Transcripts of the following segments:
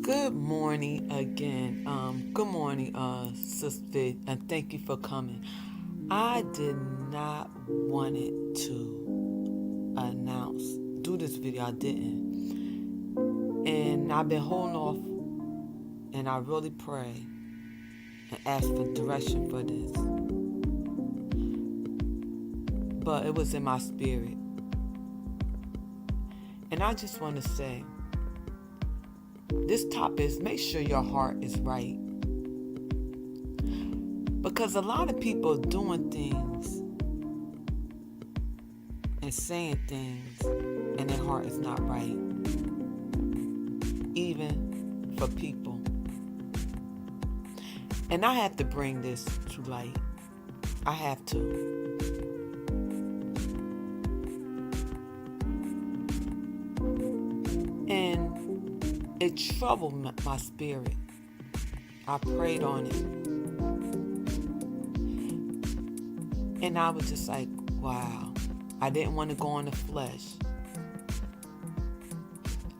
Good morning again. Good morning, Sister, and thank you for coming. I did not want it to do this video. I didn't, and I've been holding off, and I really pray and ask for direction for this, but it was in my spirit, and I just want to say. This topic is make sure your heart is right. Because a lot of people are doing things and saying things and their heart is not right. Even for people. And I have to bring this to light. I have to. And it troubled my spirit. I prayed on it. And I was just like, wow. I didn't want to go in the flesh.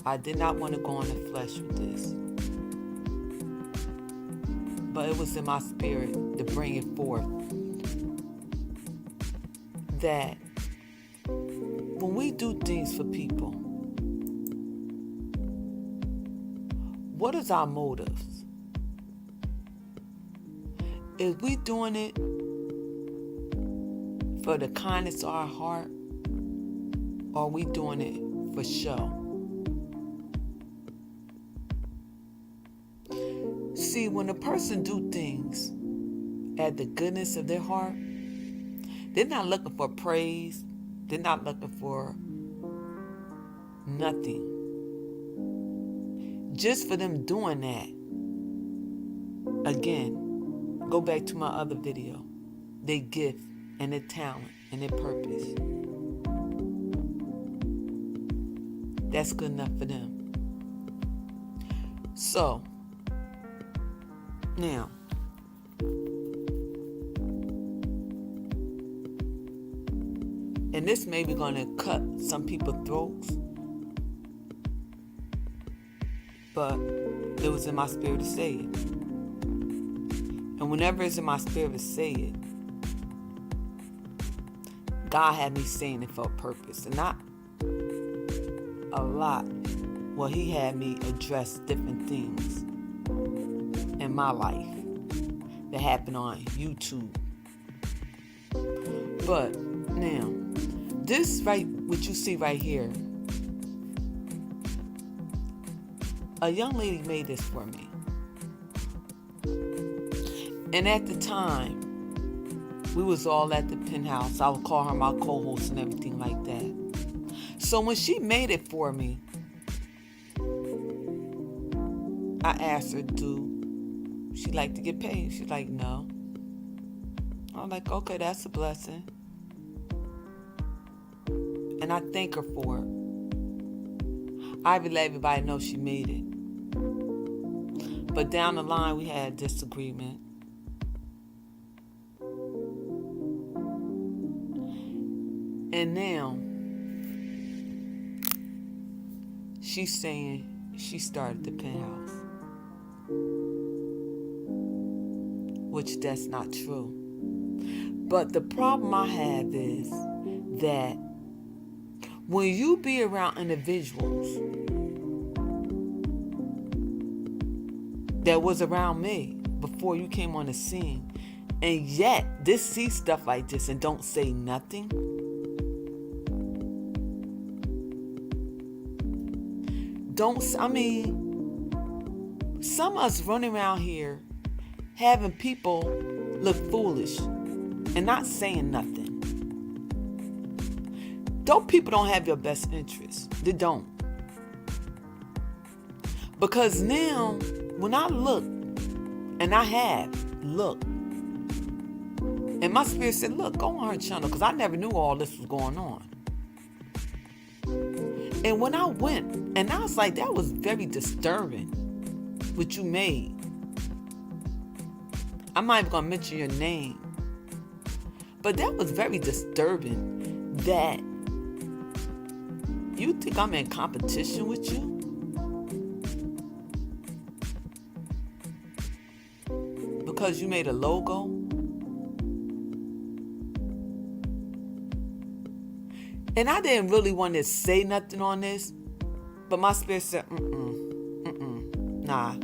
I did not want to go in the flesh with this. But it was in my spirit to bring it forth. That when we do things for people, what is our motives? Is we doing it for the kindness of our heart, or are we doing it for show? See, when a person do things at the goodness of their heart, they're not looking for praise. They're not looking for nothing. Just for them doing that, again, go back to my other video, their gift and their talent and their purpose. That's good enough for them. So, now, and this may be going to cut some people's throats, but it was in my spirit to say it. And whenever it's in my spirit to say it, God had me saying it for a purpose. And not a lot. Well, He had me address different things in my life that happened on YouTube. But now, this what you see right here, a young lady made this for me. And at the time, we was all at the penthouse. I would call her my co-host and everything like that. So when she made it for me, I asked her, do she like to get paid? She's like, no. I'm like, okay, that's a blessing. And I thank her for it. I let everybody know she made it. But down the line, we had a disagreement. And now, she's saying she started the penthouse. Which that's not true. But the problem I have is that when you be around individuals that was around me before you came on the scene, and yet they see stuff like this and don't say nothing, some of us running around here having people look foolish and not saying nothing. Those people don't have your best interests. They don't. Because now, when I look, and I have looked, and my spirit said, look, go on her channel, because I never knew all this was going on. And when I went, and I was like, that was very disturbing, what you made. I'm not even going to mention your name. But that was very disturbing that you think I'm in competition with you? because you made a logo? And I didn't really want to say nothing on this, but my spirit said, nah.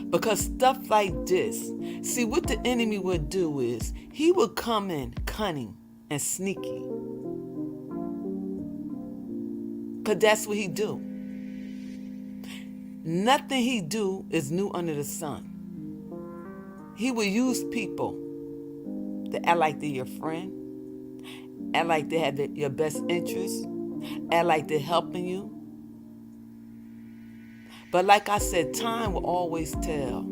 Because stuff like this, see what the enemy would do is, he would come in cunning and sneaky. Because that's what he do. Nothing he do is new under the sun. He will use people that act like they're your friend, act like they have your best interest, act like they're helping you. But like I said, time will always tell.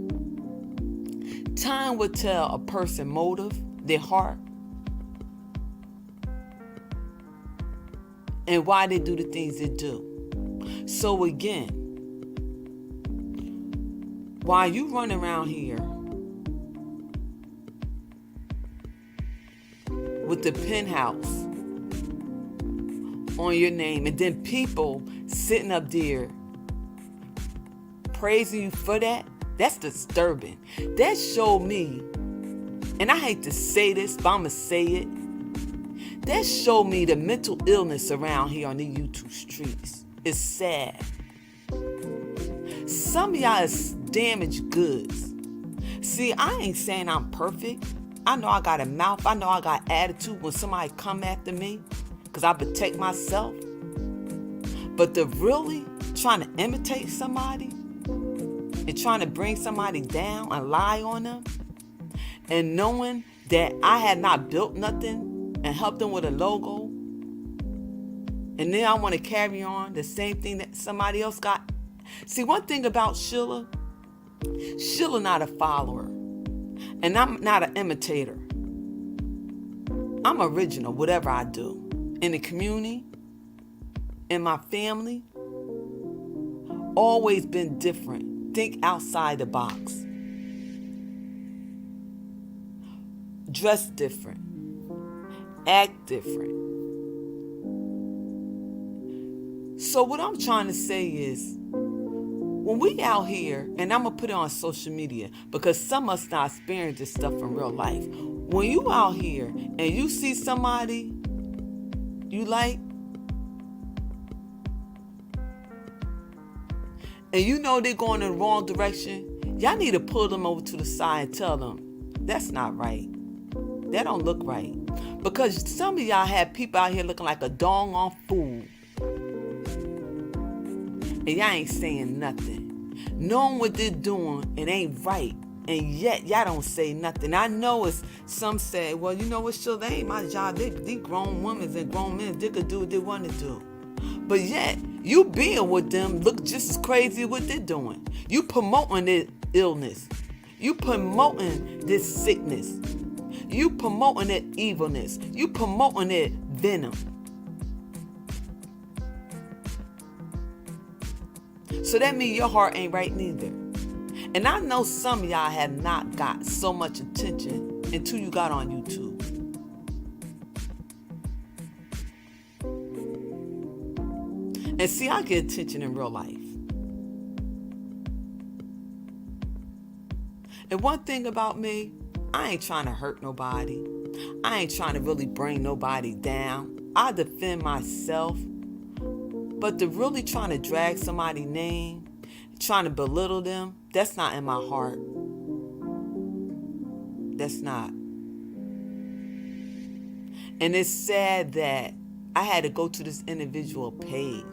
Time will tell a person's motive, their heart, and why they do the things they do. So again, while you run around here with the penthouse on your name, and then people sitting up there praising you for that, that's disturbing. That showed me, and I hate to say this, but I'm going to say it. That showed me the mental illness around here on the YouTube streets. It's sad. Some of y'all is damaged goods. See, I ain't saying I'm perfect. I know I got a mouth. I know I got attitude when somebody come after me, because I protect myself. But to really trying to imitate somebody and trying to bring somebody down and lie on them, and knowing that I had not built nothing and helped them with a logo, and then I want to carry on the same thing that somebody else got. See, one thing about Sheila not a follower, and I'm not an imitator. I'm original, whatever I do. In the community, in my family, always been different. Think outside the box. Dress different. Act different. So what I'm trying to say is, when we out here, and I'm going to put it on social media, because some of us not experience this stuff in real life. When you out here and you see somebody you like, and you know they're going in the wrong direction, y'all need to pull them over to the side and tell them, that's not right. That don't look right. Because some of y'all have people out here looking like a doggone fool. And y'all ain't saying nothing. Knowing what they're doing, it ain't right. And yet, y'all don't say nothing. I know it's, some say, well, you know what, sure, they ain't my job. They grown women and grown men, they could do what they want to do. But yet, you being with them look just as crazy as what they're doing. You promoting this illness. You promoting this sickness. You promoting that evilness. You promoting that venom. So that means your heart ain't right neither. And I know some of y'all have not got so much attention until you got on YouTube. And see, I get attention in real life. And one thing about me, I ain't trying to hurt nobody. I ain't trying to really bring nobody down. I defend myself. But to really trying to drag somebody's name, trying to belittle them, that's not in my heart. That's not. And it's sad that I had to go to this individual page.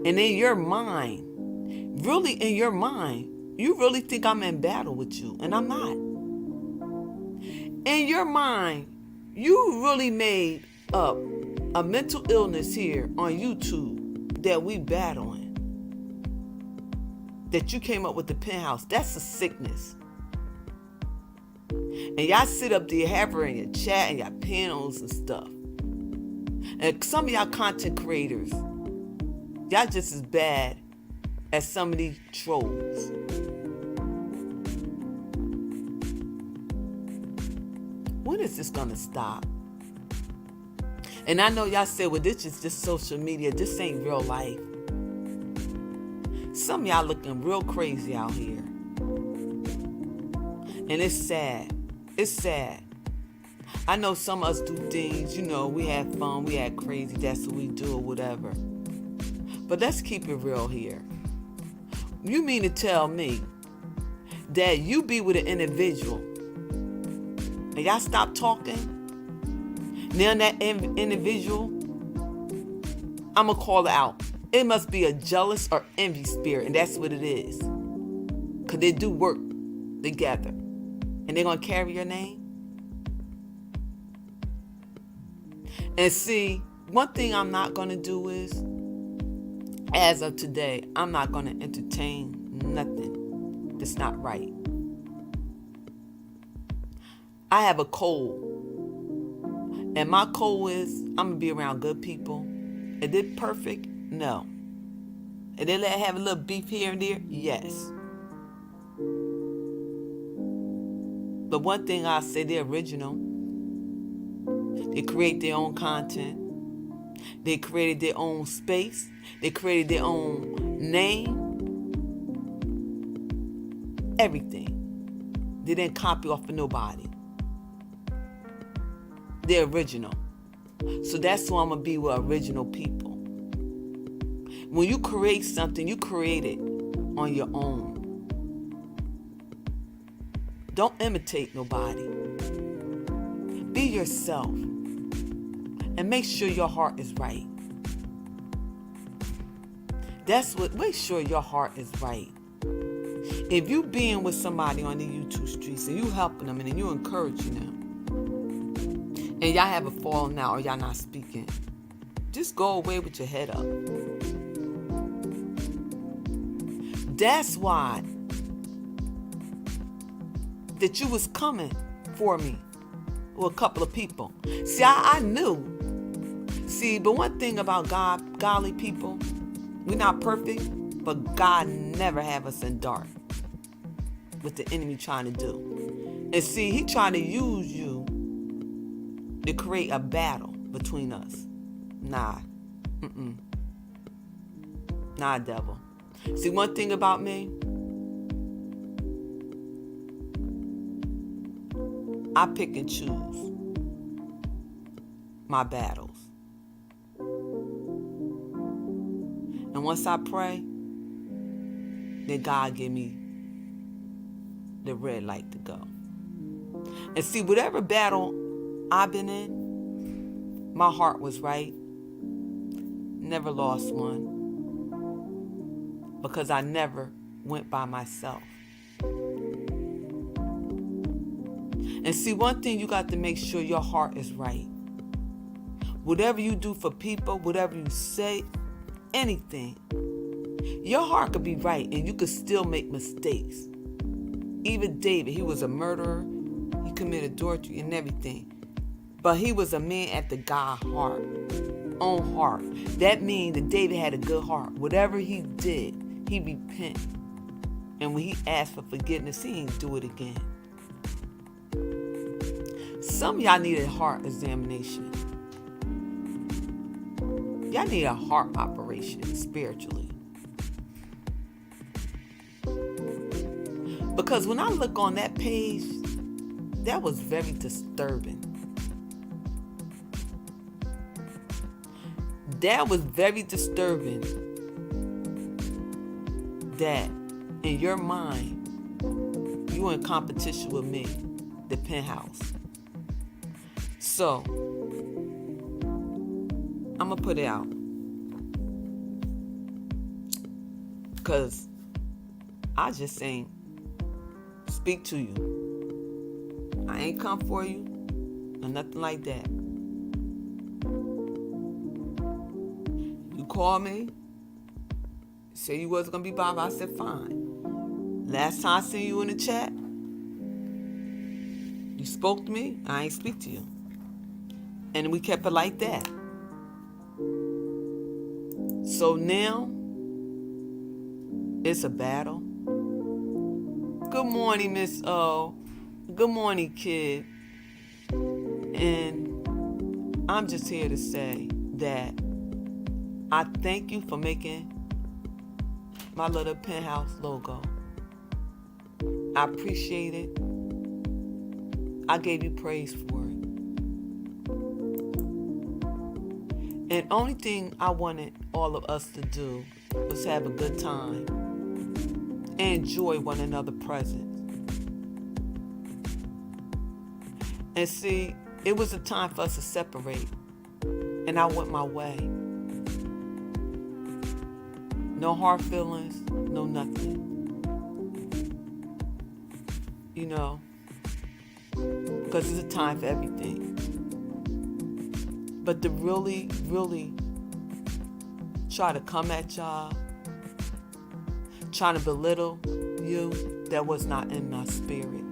And in your mind, really in your mind, you really think I'm in battle with you. And I'm not. In your mind, you really made up a mental illness here on YouTube that we battling. That you came up with the penthouse. That's a sickness. And y'all sit up there, have her in your chat and your panels and stuff. And some of y'all content creators, y'all just as bad as some of these trolls. When is this gonna stop? And I know y'all say, well, this is just social media. This ain't real life. Some of y'all looking real crazy out here. And it's sad. It's sad. I know some of us do things, we have fun, we act crazy, that's what we do or whatever. But let's keep it real here. You mean to tell me that you be with an individual and y'all stop talking? Now that individual, I'm going to call it out. It must be a jealous or envy spirit, and that's what it is. Because they do work together. And they're going to carry your name. And see, one thing I'm not going to do is, as of today, I'm not going to entertain nothing that's not right. I have a code. And my code is, I'm going to be around good people. Is it perfect? No. And they let have a little beef here and there? Yes. But one thing I say, they're original. They create their own content. They created their own space. They created their own name. Everything. They didn't copy off of nobody. They're original. So that's who I'm going to be with, original people. When you create something, you create it on your own. Don't imitate nobody. Be yourself. And make sure your heart is right. Make sure your heart is right. If you being with somebody on the YouTube streets and you helping them and then you encouraging them, and y'all have a falling out or y'all not speaking, just go away with your head up. That's why that you was coming for me with a couple of people. See, I knew. See, but one thing about godly people, we're not perfect, but God never have us in dark. What the enemy trying to do. And see, he trying to use you to create a battle between us. Nah. Nah, devil. See, one thing about me, I pick and choose my battles. And once I pray, then God give me the red light to go. And see, whatever battle I've been in, my heart was right. Never lost one. Because I never went by myself. And see, one thing you got to make sure your heart is right. Whatever you do for people, whatever you say, anything, your heart could be right and you could still make mistakes. Even David, he was a murderer. He committed adultery and everything. But he was a man after God's own heart. That means that David had a good heart. Whatever he did, he repent. And when he asked for forgiveness, he didn't do it again. Some of y'all need a heart examination. Y'all need a heart operation spiritually. Because when I look on that page, that was very disturbing. That was very disturbing that in your mind, you in competition with me, the penthouse. So, I'm going to put it out. Because I just ain't speak to you. I ain't come for you or nothing like that. You call me, say you wasn't going to be bothered. I said, fine. Last time I seen you in the chat, you spoke to me, I ain't speak to you. And we kept it like that. So now, it's a battle. Good morning, Miss O. Good morning, kid. And I'm just here to say that I thank you for making my little penthouse logo. I appreciate it. I gave you praise for it. And only thing I wanted all of us to do was have a good time and enjoy one another's presence. And see, it was a time for us to separate. And I went my way. No hard feelings, no nothing. You know, because it's a time for everything. But to really, really try to come at y'all, trying to belittle you, that was not in my spirit.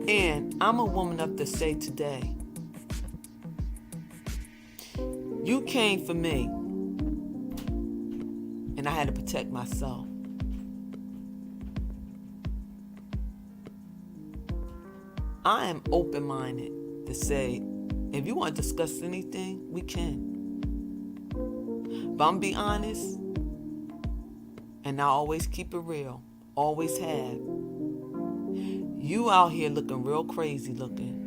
And I'm a woman enough to say today, you came for me, and I had to protect myself. I am open-minded to say, if you want to discuss anything, we can. But I'm be honest, and I always keep it real, always have. You out here looking real crazy looking.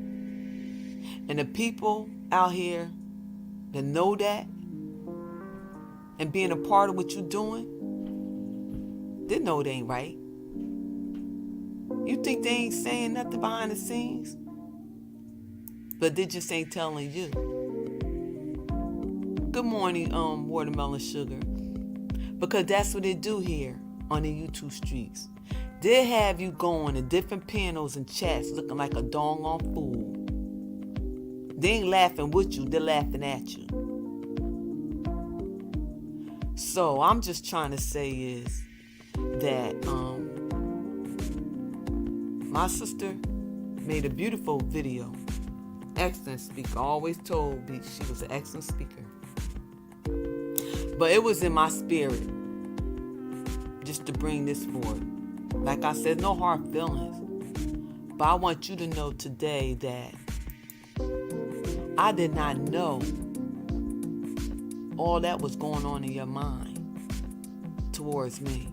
And the people out here that know that and being a part of what you're doing, they know it ain't right. You think they ain't saying nothing behind the scenes? But they just ain't telling you. Good morning, Watermelon Sugar. Because that's what they do here on the YouTube streets. They have you going to different panels and chats looking like a doggone fool. They ain't laughing with you, they're laughing at you. So I'm just trying to say is that my sister made a beautiful video. Excellent speaker. I always told me she was an excellent speaker. But it was in my spirit just to bring this forward. Like I said, no hard feelings. But I want you to know today that I did not know all that was going on in your mind towards me.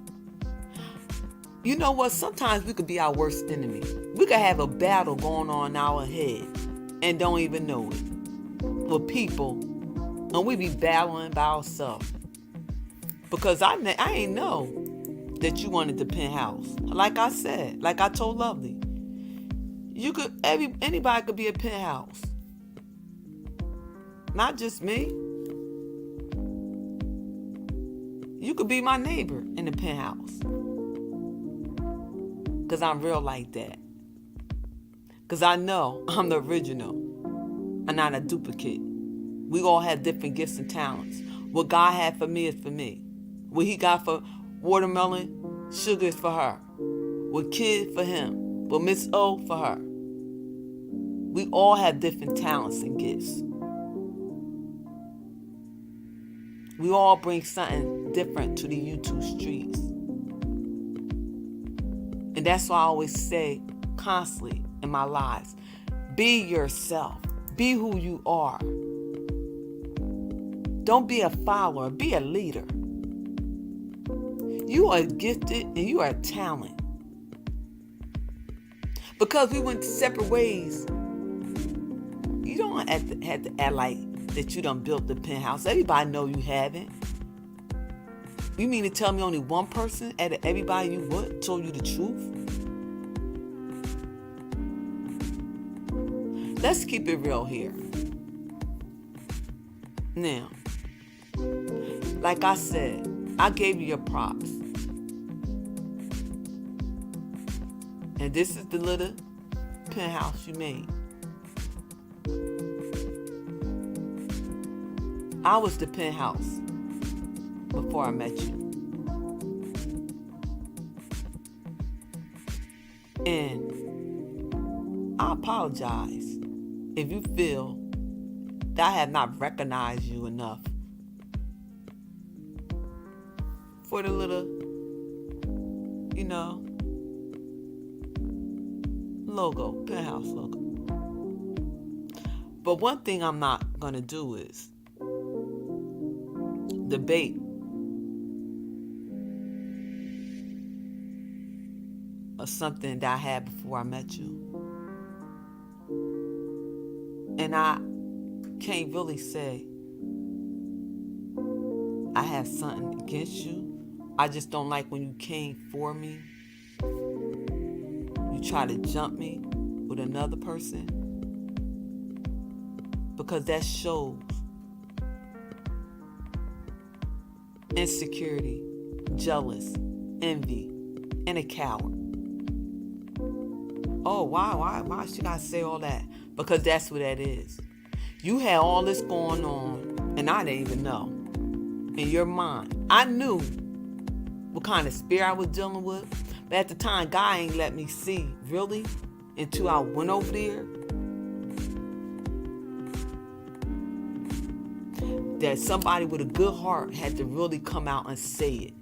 You know what? Sometimes we could be our worst enemy. We could have a battle going on in our head and don't even know it with people, and we be battling by ourselves. Because I ain't know that you wanted the penthouse. Like I said, like I told Lovely, anybody could be a penthouse. Not just me. You could be my neighbor in the penthouse. Because I'm real like that. Because I know I'm the original. I'm not a duplicate. We all have different gifts and talents. What God had for me is for me. What he got for Watermelon Sugar is for her. What Kid for him. What Miss O for her. We all have different talents and gifts. We all bring something different to the YouTube streets. And that's why I always say constantly in my lives, be yourself. Be who you are. Don't be a follower. Be a leader. You are gifted and you are a talent. Because we went separate ways, you don't have to act like that you done built the penthouse. Everybody know you haven't. You mean to tell me only one person out of everybody you would told you the truth? Let's keep it real here. Now, like I said, I gave you your props. And this is the little penthouse you made. I was the penthouse before I met you. And I apologize if you feel that I have not recognized you enough for the little, logo, penthouse logo. But one thing I'm not going to do is debate . something that I had before I met you. And I can't really say I have something against you. I just don't like when you came for me. You try to jump me with another person. Because that shows insecurity, jealous, envy, and a coward. Oh, why should I say all that? Because that's what that is. You had all this going on, and I didn't even know. In your mind, I knew what kind of spirit I was dealing with, but at the time, God ain't let me see, really, until I went over there, that somebody with a good heart had to really come out and say it.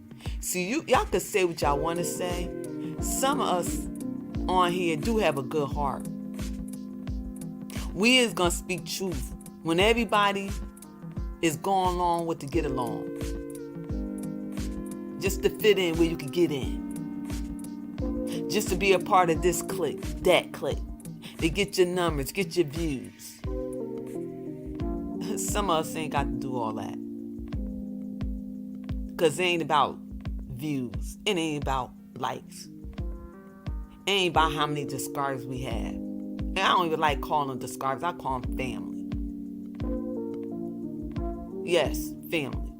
See, y'all can say what y'all want to say. Some of us on here do have a good heart. We is going to speak truth when everybody is going along with to get along. Just to fit in where you can get in. Just to be a part of this clique, that clique. To get your numbers, get your views. Some of us ain't got to do all that. Because it ain't about views. It ain't about likes. It ain't about how many subscribers we have. And I don't even like calling them subscribers. I call them family. Yes, family.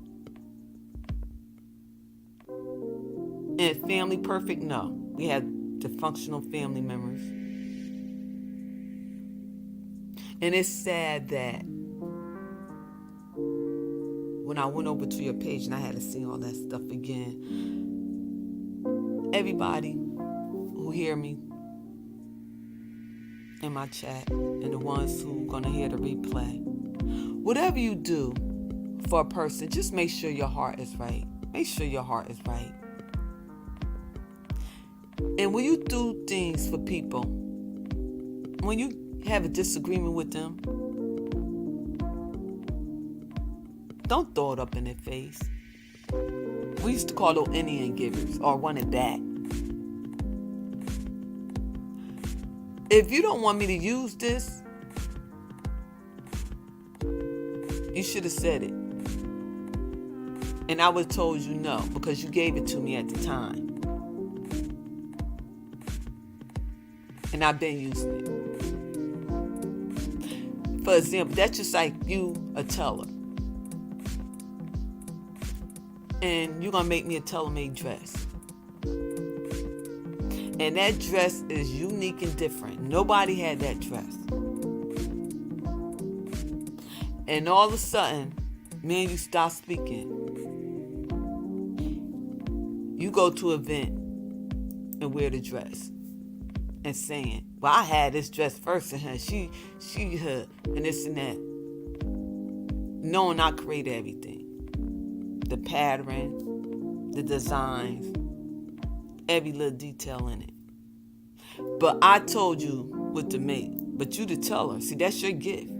And family perfect? No. We have dysfunctional family members. And it's sad that when I went over to your page and I had to see all that stuff again, everybody who hear me in my chat and the ones who gonna hear the replay, whatever you do for a person, just make sure your heart is right. Make sure your heart is right. And when you do things for people, when you have a disagreement with them, don't throw it up in their face. We used to call those Indian givers or want it back. If you don't want me to use this, you should have said it. And I would have told you no, because you gave it to me at the time. And I've been using it. For example, that's just like you, a teller. And you're going to make me a tailor-made dress. And that dress is unique and different. Nobody had that dress. And all of a sudden, me and you stop speaking. You go to an event and wear the dress. And saying, well, I had this dress first and her, she her, and this and that. Knowing I created everything. The pattern, the designs, every little detail in it. But I told you what to make. But you the teller. See, that's your gift.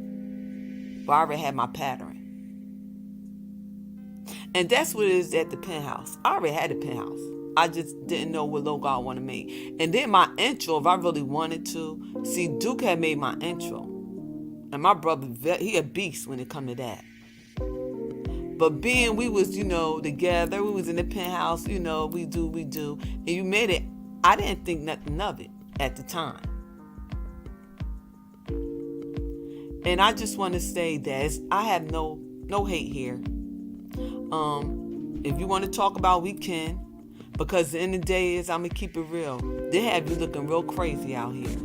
But I already had my pattern. And that's what it is at the Penthouse. I already had the Penthouse. I just didn't know what logo I want to make. And then my intro, if I really wanted to. See, Duke had made my intro. And my brother, he a beast when it come to that. But being we was, together, we was in the Penthouse, we do. And you made it, I didn't think nothing of it at the time. And I just want to say that I have no hate here. If you want to talk about, we can. Because the end of the day is, I'm going to keep it real. They have you looking real crazy out here.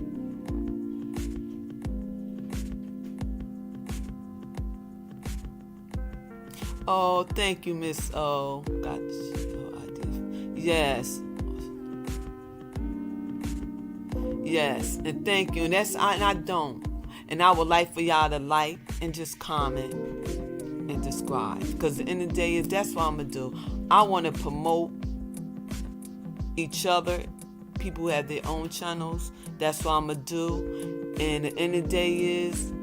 Oh, thank you, Miss O. Got you. Yes. Yes, and thank you. And I don't. And I would like for y'all to like and just comment and describe. Because at the end of the day, that's what I'm going to do. I want to promote each other. People who have their own channels. That's what I'm going to do. And at the end of the day is,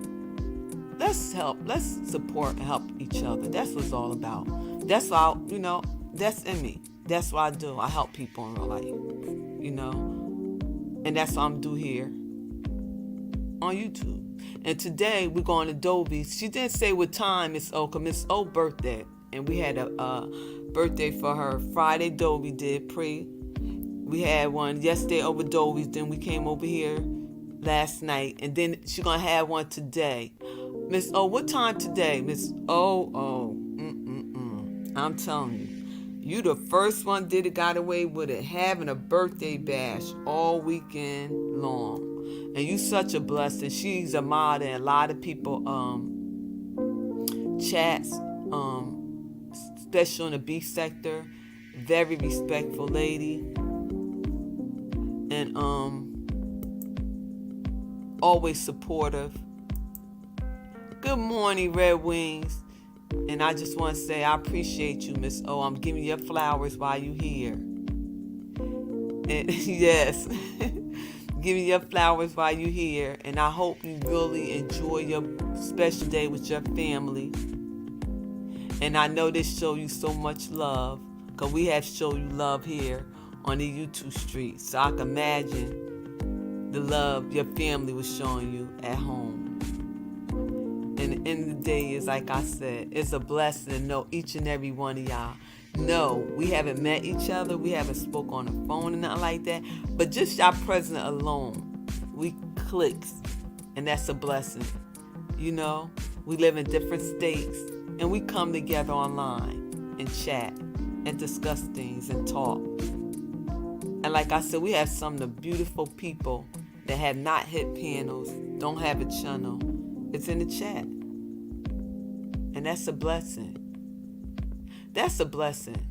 let's help. Let's support and help each other. That's what it's all about. That's why, that's in me. That's what I do. I help people in real life. And that's what I'm do here on YouTube. And today we're going to Dovies. She didn't say what time Miss O, because Miss O birthday. And we had a birthday for her. Friday Dovie did pre. We had one yesterday over Dovies. Then we came over here last night. And then she's going to have one today. Miss O, what time today? Miss O, I'm telling you. You the first one got away with it, having a birthday bash all weekend long. And you such a blessing. She's a mod, and a lot of people chats, especially in the beef sector. Very respectful lady. And always supportive. Good morning, Red Wings. And I just want to say I appreciate you, Miss O. I'm giving you your flowers while you here. And yes, giving you your flowers while you here. And I hope you really enjoy your special day with your family. And I know this show you so much love, because we have shown you love here on the YouTube street. So I can imagine the love your family was showing you at home. And the end of the day is, like I said, it's a blessing to know each and every one of y'all. No, we haven't met each other. We haven't spoke on the phone and nothing like that. But just y'all presence alone, we clicks. And that's a blessing. You know, we live in different states. And we come together online and chat and discuss things and talk. And like I said, we have some of the beautiful people that have not hit panels, don't have a channel. It's in the chat. And that's a blessing. That's a blessing.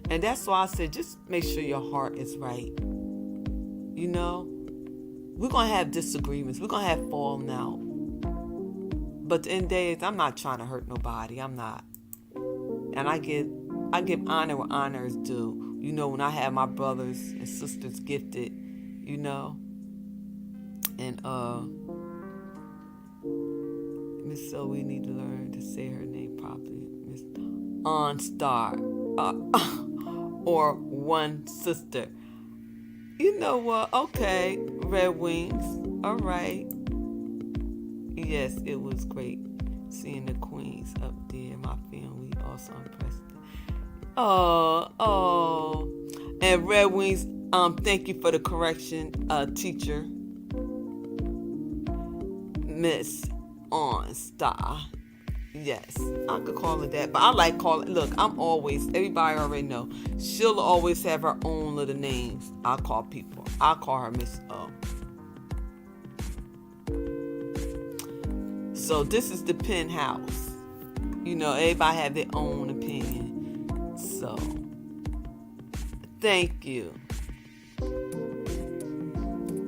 And that's why I said, just make sure your heart is right. You know, we're going to have disagreements. We're going to have falling out. But at the end of the day, I'm not trying to hurt nobody. I'm not. And I give honor where honor is due. You know, when I have my brothers and sisters gifted, you know. And, Miss So, we need to learn to say her name properly. Miss OnStar. Or One Sister. You know what? Okay, Red Wings. All right. Yes, it was great seeing the queens up there. My family also impressed. Oh. And Red Wings, thank you for the correction, teacher. Miss OnStar. Yes, I could call it that, but I like calling. Look, everybody already know. She'll always have her own little names. I call people. I call her Miss O. So this is the penthouse. You know, everybody have their own opinion. So, thank you.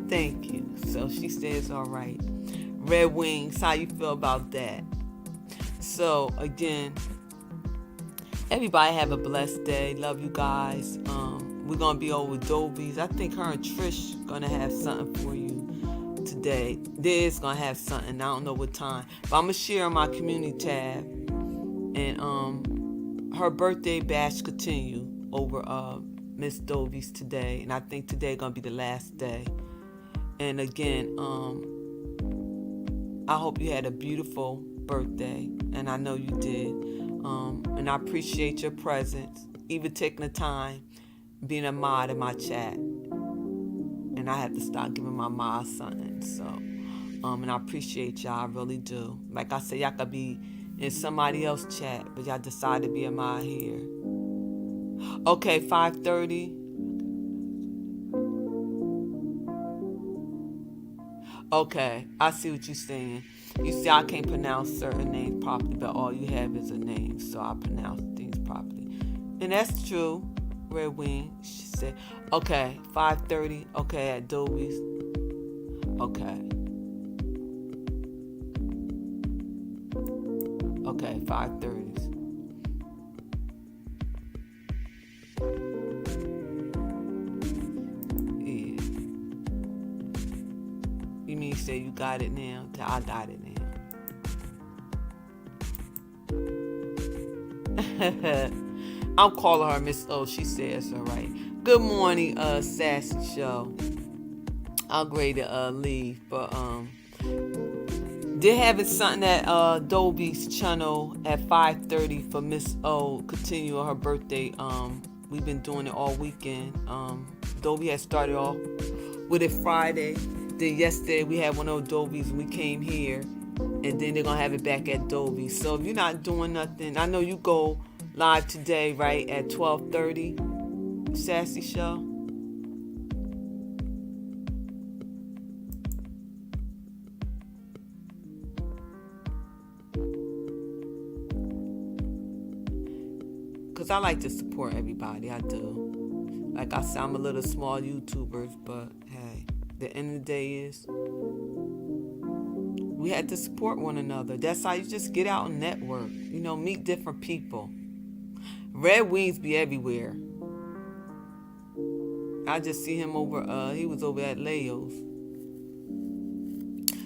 Thank you. So she says, all right. Red Wings, how you feel about that? So, again, everybody have a blessed day. Love you guys. We're going to be over with Dovies. I think her and Trish going to have something for you today. They's going to have something. I don't know what time. But I'm going to share on my community tab. And her birthday bash continue over Miss Dovies today. And I think today going to be the last day. And again, I hope you had a beautiful birthday, and I know you did. And I appreciate your presence, even taking the time, being a mod in my chat. And I have to start giving my mod something. So, and I appreciate y'all, I really do. Like I said, y'all could be in somebody else's chat, but y'all decided to be a mod here. Okay, 5:30. Okay, I see what you're saying. You see, I can't pronounce certain names properly, but all you have is a name, so I pronounce things properly. And that's true, Red Wing. She said, okay, 5:30, okay, at Dovies. Okay. Okay, 5:30. You mean say you got it now? I got it now. I'm calling her Miss O. She says all right. Good morning, Sassy Show. I'll grade it leave, but they're having something at Dolby's channel at 5:30 for Miss O. Continue on her birthday. We've been doing it all weekend. Dolby had started off with it Friday. Then yesterday we had one of Dolby's and we came here, and then they're gonna have it back at Dolby. So if you're not doing nothing, I know you go live today, right, at 12:30. Sassy Show. Because I like to support everybody. I do. Like I said, I'm a little small YouTubers, but hey, the end of the day is we had to support one another. That's how you just get out and network. You know, meet different people. Red Wings be everywhere. I just see him over, he was over at Leo's.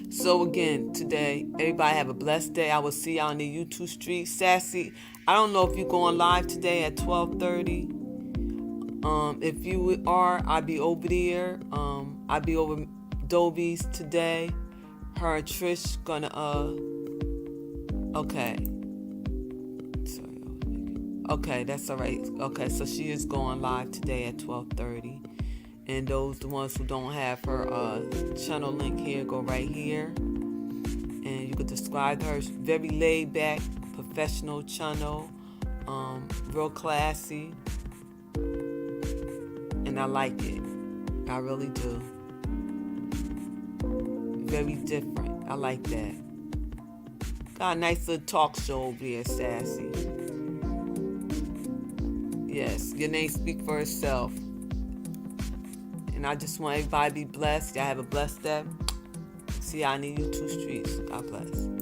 So again, today, everybody have a blessed day. I will see y'all on the YouTube street. Sassy, I don't know if you're going live today at 12:30. If you are, I'll be over there. I'll be over Dolby's today. Her and Trish gonna, okay. Sorry. Okay, that's all right. Okay, so she is going live today at 12:30. And those the ones who don't have her channel link here, go right here. And you can subscribe to her. Very laid back, professional channel. Real classy. And I like it. I really do. Very different. I like that. Got a nice little talk show over here, Sassy. Yes, your name speaks for itself. And I just want everybody to be blessed. Y'all have a blessed day. See y'all in the YouTube streets. God bless.